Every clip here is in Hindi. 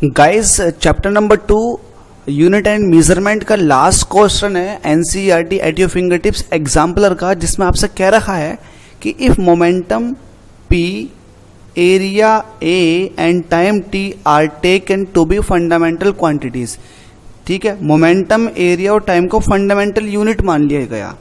Guys chapter number 2 unit and measurement का लास्ट क्वेश्चन है NCERT at your finger tips exemplar का, जिसमें आपसे कह रखा है कि if momentum P, area A and time T are taken to be fundamental quantities. ठीक है, मोमेंटम, एरिया और टाइम को फंडामेंटल यूनिट मान लिया गया।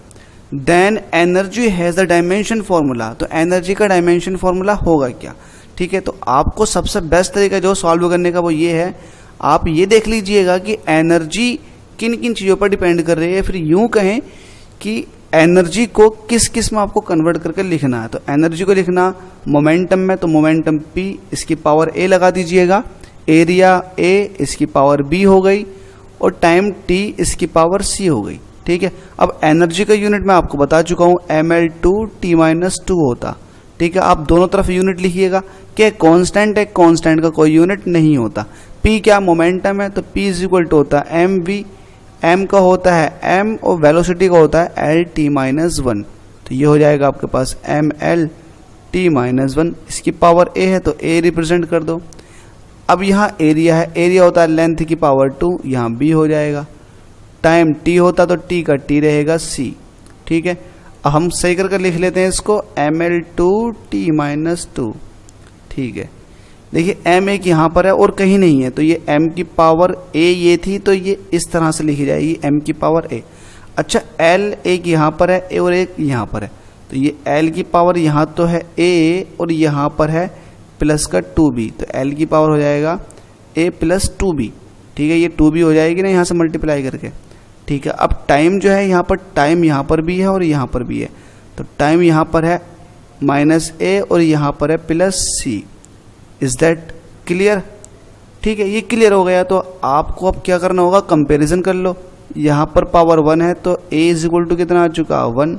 Then energy has the dimension formula, तो एनर्जी का डायमेंशन फॉर्मूला होगा क्या। ठीक है, तो आपको सबसे बेस्ट तरीका जो सॉल्व करने का वो ये है, आप ये देख लीजिएगा कि एनर्जी किन किन चीज़ों पर डिपेंड कर रही है। फिर यूं कहें कि एनर्जी को किस किस में आपको कन्वर्ट करके लिखना है। तो एनर्जी को लिखना मोमेंटम में, तो मोमेंटम P इसकी पावर A लगा दीजिएगा, एरिया A इसकी पावर B हो गई और टाइम T इसकी पावर C हो गई। ठीक है, अब एनर्जी का यूनिट मैं आपको बता चुका हूँ mL2T-2 होता। ठीक है, आप दोनों तरफ यूनिट लिखिएगा कि कांस्टेंट है, कांस्टेंट का कोई यूनिट नहीं होता। P क्या मोमेंटम है, तो P इज इक्वल टू होता है mv, m का होता है m और वेलोसिटी का होता है L-T-1। तो ये हो जाएगा आपके पास mL-T-1, इसकी पावर A है तो A रिप्रेजेंट कर दो। अब यहाँ एरिया है, एरिया होता है लेंथ की पावर 2, यहाँ B हो जाएगा। टाइम T होता तो T का T रहेगा C। ठीक है, अब हम सही करके लिख लेते हैं इसको mL2T-2। ठीक है, देखिए m एक यहाँ पर है और कहीं नहीं है, तो ये m की पावर a ये थी, तो ये इस तरह से लिखी जाएगी m की पावर a। अच्छा, l एक यहाँ पर है a और एक यहाँ पर है, तो ये l की पावर यहाँ तो है a और यहाँ पर है प्लस का 2b, तो l की पावर हो जाएगा a प्लस 2b। ठीक है, ये 2b हो जाएगी ना यहाँ से मल्टीप्लाई करके। ठीक है, अब टाइम जो है यहाँ पर, टाइम यहाँ पर भी है और यहाँ पर भी है, तो टाइम यहाँ पर है माइनस a और यहाँ पर है plus c। Is that clear. ठीक है, ये क्लियर हो गया। तो आपको अब क्या करना होगा, कंपैरिजन कर लो। यहाँ पर पावर 1 है तो a इज इक्वल टू कितना आ चुका 1,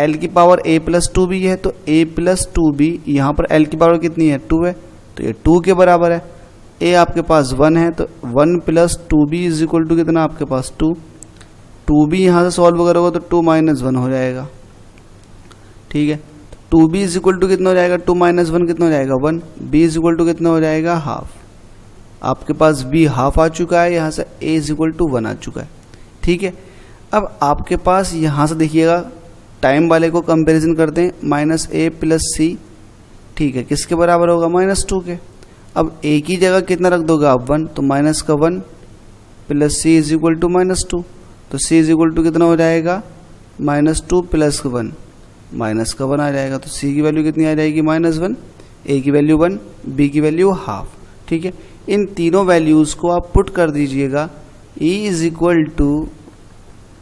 l की पावर a प्लस 2b है तो a प्लस 2b, यहाँ पर l की पावर कितनी है 2 है, तो ये 2 के बराबर है। a आपके पास 1 है तो 1 plus 2b is equal to कितना आपके पास 2। 2b यहाँ से सॉल्व करोगे तो 2 माइनस 1 हो जाएगा। ठीक है, 2b इज इक्वल टू कितना हो जाएगा, 2 माइनस 1 कितना हो जाएगा 1, b इज इक्वल टू कितना हो जाएगा हाफ। आपके पास b हाफ आ चुका है, यहाँ से a इज इक्वल टू 1 आ चुका है। ठीक है, अब आपके पास यहाँ से देखिएगा टाइम वाले को कंपैरिजन करते हैं, माइनस a प्लस c। ठीक है, किसके बराबर होगा माइनस 2 के। अब a की जगह कितना रख दोगे आप 1, तो माइनस का 1 plus c is equal to minus 2, तो c इज इक्वल टू कितना हो जाएगा माइनस 2 प्लस 1, माइनस का 1 आ जाएगा, तो c की वैल्यू कितनी आ जाएगी माइनस 1, a की वैल्यू 1, b की वैल्यू हाफ। ठीक है, इन तीनों वैल्यूज को आप पुट कर दीजिएगा, e इज इक्वल टू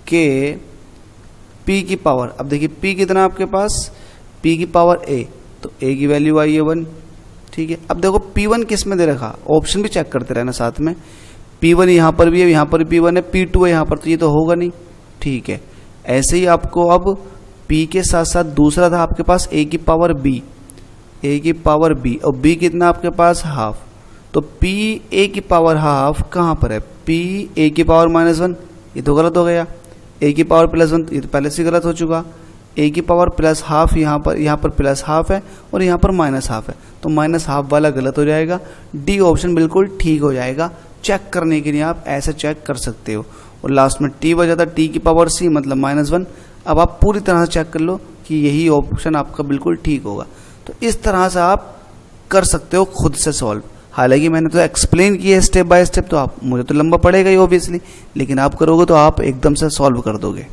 के p की पावर। अब देखिए p कितना आपके पास, p की पावर a, तो a की वैल्यू आई है 1। ठीक है, अब देखो p1 किस में दे रखा, ऑप्शन भी चेक करते रहना साथ में। p1 यहाँ पर भी है, यहाँ पर p1 है, p2 है यहाँ पर, तो ये तो होगा नहीं। ठीक है, ऐसे ही आपको अब p के साथ साथ दूसरा था आपके पास a की पावर b, a की पावर b और b कितना आपके पास हाफ, तो p a की पावर हाफ कहाँ पर है, p a की पावर माइनस 1, ये तो गलत हो गया। a की पावर प्लस 1, ये तो पहले से गलत हो चुका। a की पावर प्लस हाफ, यहाँ पर प्लस हाफ है और यहाँ पर माइनस हाफ है, तो माइनस हाफ वाला गलत हो जाएगा। डी ऑप्शन बिल्कुल ठीक हो जाएगा। चेक करने के लिए आप ऐसे चेक कर सकते हो। और लास्ट में t बचा था, t की पावर c मतलब माइनस 1। अब आप पूरी तरह से चेक कर लो कि यही ऑप्शन आपका बिल्कुल ठीक होगा। तो इस तरह से आप कर सकते हो खुद से सॉल्व। हालांकि मैंने तो एक्सप्लेन किया है स्टेप बाय स्टेप, तो आप मुझे तो लंबा पड़ेगा ही ऑब्वियसली, लेकिन आप करोगे तो आप एकदम से सॉल्व कर दोगे।